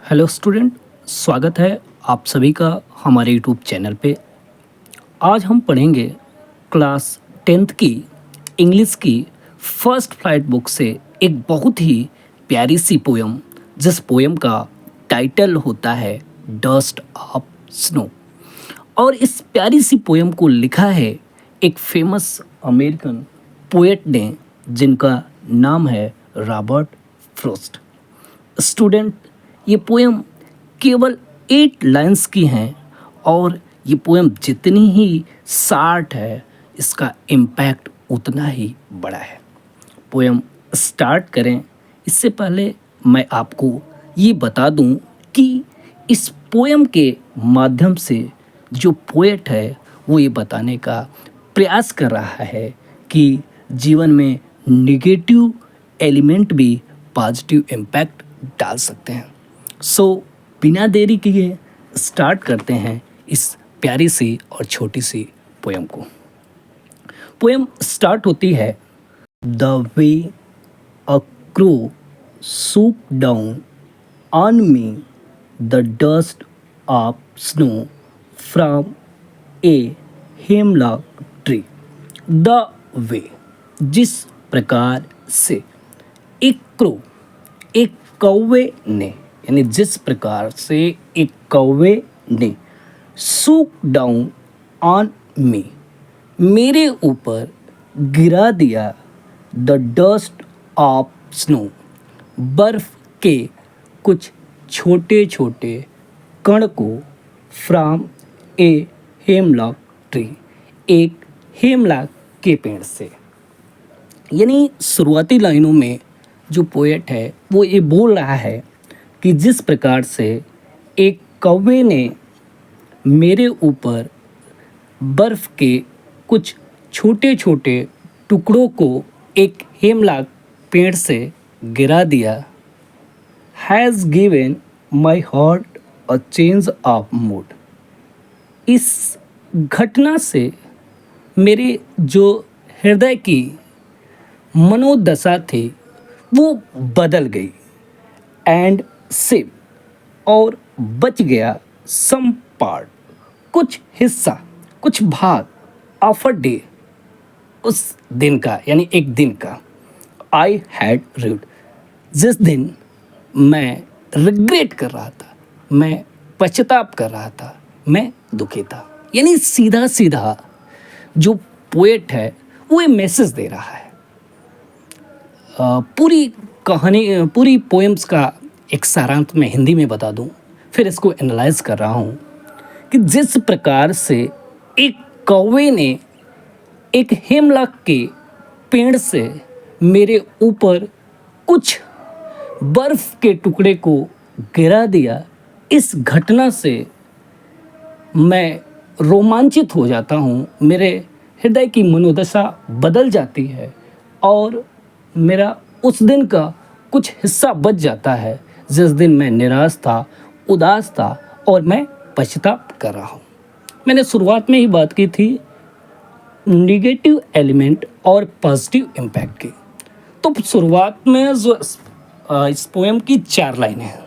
Hello student, स्वागत है आप सभी का हमारे यूट्यूब चैनल पे। आज हम पढ़ेंगे क्लास 10th की इंग्लिश की फर्स्ट फ्लाइट बुक से एक बहुत ही प्यारी सी पोयम, जिस पोयम का टाइटल होता है डस्ट ऑफ स्नो। और इस प्यारी सी पोयम को लिखा है एक फेमस अमेरिकन पोएट ने, जिनका नाम है रॉबर्ट फ्रॉस्ट। स्टूडेंट, ये पोयम केवल 8 लाइन्स की हैं और ये पोयम जितनी ही शार्ट है, इसका इम्पैक्ट उतना ही बड़ा है। पोयम स्टार्ट करें इससे पहले मैं आपको ये बता दूं कि इस पोयम के माध्यम से जो पोएट है वो ये बताने का प्रयास कर रहा है कि जीवन में नेगेटिव एलिमेंट भी पॉजिटिव इम्पैक्ट डाल सकते हैं। बिना देरी किए स्टार्ट करते हैं इस प्यारी सी और छोटी सी पोयम को। पोयम स्टार्ट होती है, the way a crow shook down on me the dust of snow from a hemlock tree. The way, जिस प्रकार से, एक क्रो, एक कौवे ने, यानी जिस प्रकार से एक कौवे ने, सूक डाउन ऑन मी, मेरे ऊपर गिरा दिया, द डस्ट ऑफ स्नो, बर्फ के कुछ छोटे छोटे कण को, फ्रॉम ए हेमलॉक ट्री, एक हेमलॉक के पेड़ से। यानी शुरुआती लाइनों में जो पोएट है वो ये बोल रहा है कि जिस प्रकार से एक कौवे ने मेरे ऊपर बर्फ़ के कुछ छोटे छोटे टुकड़ों को एक हेमलॉक पेड़ से गिरा दिया, has given my heart a change of mood. इस घटना से मेरे जो हृदय की मनोदशा थी वो बदल गई, एंड सेव, और बच गया, सम पार्ट, कुछ हिस्सा, कुछ भाग, ऑफ अ डे, उस दिन का, यानी एक दिन का, आई हैड रिड, जिस दिन मैं रिग्रेट कर रहा था, मैं पश्चाताप कर रहा था, मैं दुखी था। यानी सीधा सीधा जो पोएट है वो ये मैसेज दे रहा है। पूरी कहानी, पूरी पोएम्स का एक सारांश मैं हिंदी में बता दूं, फिर इसको एनालाइज कर रहा हूं कि जिस प्रकार से एक कौवे ने एक हेमलॉक के पेड़ से मेरे ऊपर कुछ बर्फ के टुकड़े को गिरा दिया, इस घटना से मैं रोमांचित हो जाता हूं, मेरे हृदय की मनोदशा बदल जाती है और मेरा उस दिन का कुछ हिस्सा बच जाता है जिस दिन मैं निराश था, उदास था और मैं पश्चाताप कर रहा हूँ। मैंने शुरुआत में ही बात की थी निगेटिव एलिमेंट और पॉजिटिव इम्पैक्ट की। तो शुरुआत में जो इस पोएम की 4 लाइनें हैं,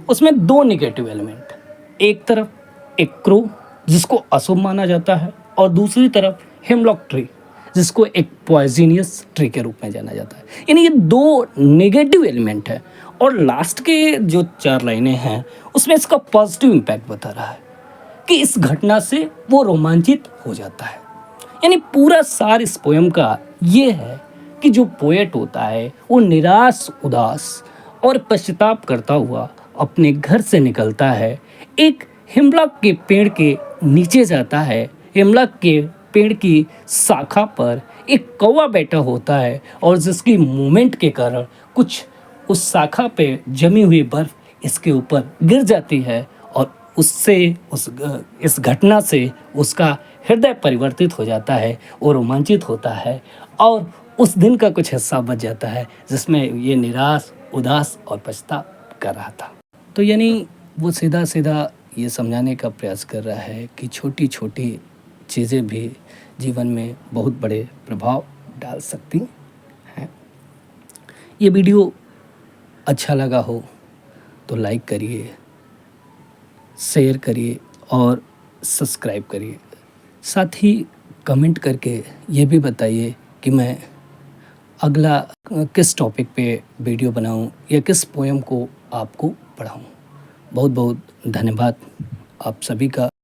उसमें 2 निगेटिव एलिमेंट, एक तरफ एक क्रो जिसको अशुभ माना जाता है और दूसरी तरफ हेमलॉक ट्री जिसको एक पॉइजनियस ट्री के रूप में जाना जाता है। यानी ये 2 नेगेटिव एलिमेंट है और लास्ट के जो 4 लाइनें हैं उसमें इसका पॉजिटिव इम्पैक्ट बता रहा है कि इस घटना से वो रोमांचित हो जाता है। यानी पूरा सार इस पोएम का ये है कि जो पोएट होता है वो निराश, उदास और पश्चाताप करता हुआ अपने घर से निकलता है, एक हेमलॉक के पेड़ के नीचे जाता है। हेमलॉक के पेड़ की शाखा पर एक कौवा बैठा होता है और जिसकी मूवमेंट के कारण कुछ उस शाखा पे जमी हुई बर्फ इसके ऊपर गिर जाती है और उससे इस घटना से उसका हृदय परिवर्तित हो जाता है, वो रोमांचित होता है और उस दिन का कुछ हिस्सा बच जाता है जिसमें ये निराश, उदास और पछतावा कर रहा था। तो यानी वो सीधा सीधा ये समझाने का प्रयास कर रहा है कि छोटी छोटी चीज़ें भी जीवन में बहुत बड़े प्रभाव डाल सकती हैं। ये वीडियो अच्छा लगा हो तो लाइक करिए, शेयर करिए और सब्सक्राइब करिए। साथ ही कमेंट करके ये भी बताइए कि मैं अगला किस टॉपिक पे वीडियो बनाऊं या किस पोएम को आपको पढ़ाऊं। बहुत बहुत धन्यवाद आप सभी का।